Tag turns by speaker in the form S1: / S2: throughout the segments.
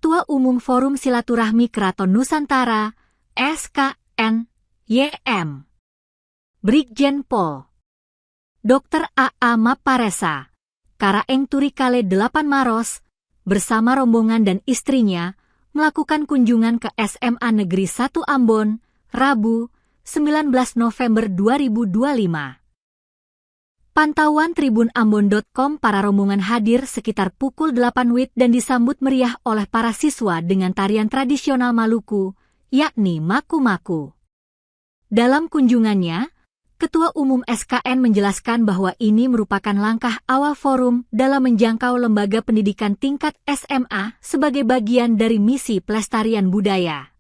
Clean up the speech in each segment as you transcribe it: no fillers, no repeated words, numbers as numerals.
S1: Ketua Umum Forum Silaturahmi Keraton Nusantara, SKN, YM. Brigjen Pol. Dr. A.A. Maparesa, Karaeng Turikale 8 Maros, bersama rombongan dan istrinya, melakukan kunjungan ke SMA Negeri 1 Ambon, Rabu, 19 November 2025. Pantauan tribunambon.com, para rombongan hadir sekitar pukul 8 WIB dan disambut meriah oleh para siswa dengan tarian tradisional Maluku, yakni maku-maku. Dalam kunjungannya, Ketua Umum SKN menjelaskan bahwa ini merupakan langkah awal forum dalam menjangkau lembaga pendidikan tingkat SMA sebagai bagian dari misi pelestarian budaya.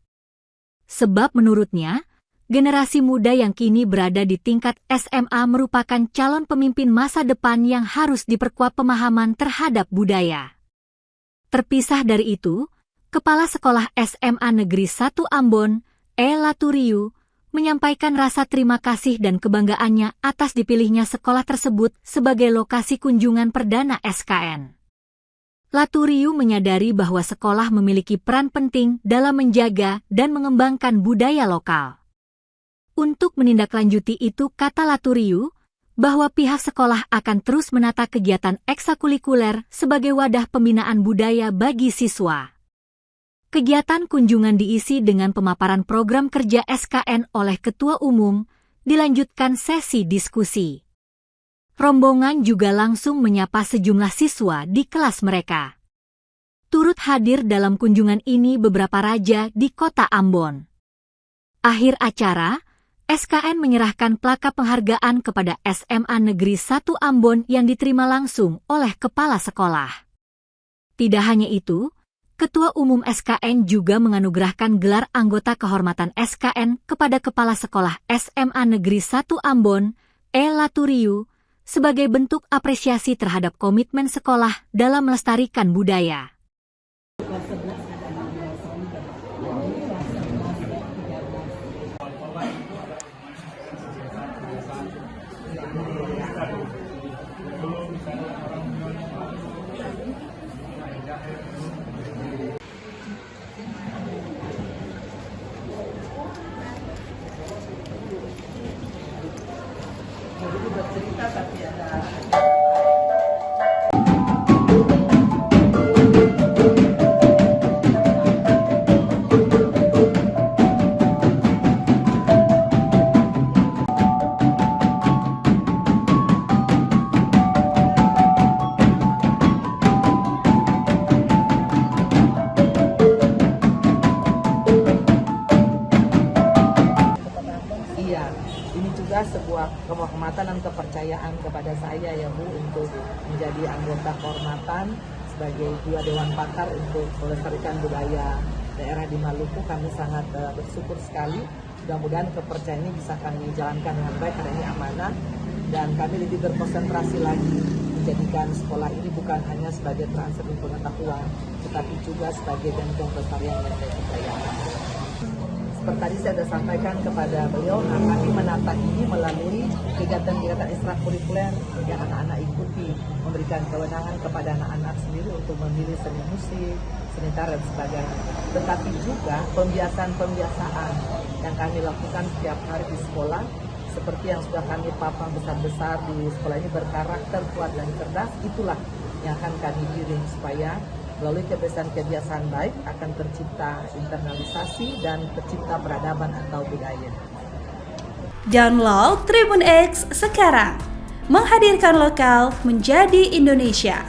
S1: Sebab menurutnya, generasi muda yang kini berada di tingkat SMA merupakan calon pemimpin masa depan yang harus diperkuat pemahaman terhadap budaya. Terpisah dari itu, Kepala Sekolah SMA Negeri 1 Ambon, Laturiu, menyampaikan rasa terima kasih dan kebanggaannya atas dipilihnya sekolah tersebut sebagai lokasi kunjungan perdana SKN. Laturiu menyadari bahwa sekolah memiliki peran penting dalam menjaga dan mengembangkan budaya lokal. Untuk menindaklanjuti itu, kata Laturiu, bahwa pihak sekolah akan terus menata kegiatan ekstrakurikuler sebagai wadah pembinaan budaya bagi siswa. Kegiatan kunjungan diisi dengan pemaparan program kerja SKN oleh Ketua Umum, dilanjutkan sesi diskusi. Rombongan juga langsung menyapa sejumlah siswa di kelas mereka. Turut hadir dalam kunjungan ini beberapa raja di kota Ambon. Akhir acara, SKN menyerahkan plaka penghargaan kepada SMA Negeri 1 Ambon yang diterima langsung oleh kepala sekolah. Tidak hanya itu, Ketua Umum SKN juga menganugerahkan gelar anggota kehormatan SKN kepada Kepala Sekolah SMA Negeri 1 Ambon, Laturiu, sebagai bentuk apresiasi terhadap komitmen sekolah dalam melestarikan budaya.
S2: Jadi bercerita tapi ada ini juga sebuah kehormatan dan kepercayaan kepada saya ya Bu, untuk menjadi anggota kehormatan sebagai Ketua Dewan Pakar untuk melestarikan budaya daerah di Maluku. Kami sangat bersyukur sekali. Mudah-mudahan kepercayaan ini bisa kami jalankan dengan baik karena ini amanah, dan kami lebih berkonsentrasi lagi menjadikan sekolah ini bukan hanya sebagai transfer pengetahuan, tetapi juga sebagai bentuk pelestarian yang saya percayakan. Seperti tadi saya sudah sampaikan kepada beliau, kami menata ini melalui kegiatan-kegiatan ekstrakurikuler yang anak-anak ikuti, memberikan kewenangan kepada anak-anak sendiri untuk memilih seni musik, seni tari dan sebagainya. Tetapi juga pembiasaan-pembiasaan yang kami lakukan setiap hari di sekolah, seperti yang sudah kami papan besar-besar di sekolah ini, berkarakter kuat dan cerdas, itulah yang akan kami giring supaya melalui kebiasaan-kebiasaan baik akan tercipta internalisasi dan tercipta peradaban atau budaya.
S3: Download Tribun X sekarang, menghadirkan lokal menjadi Indonesia.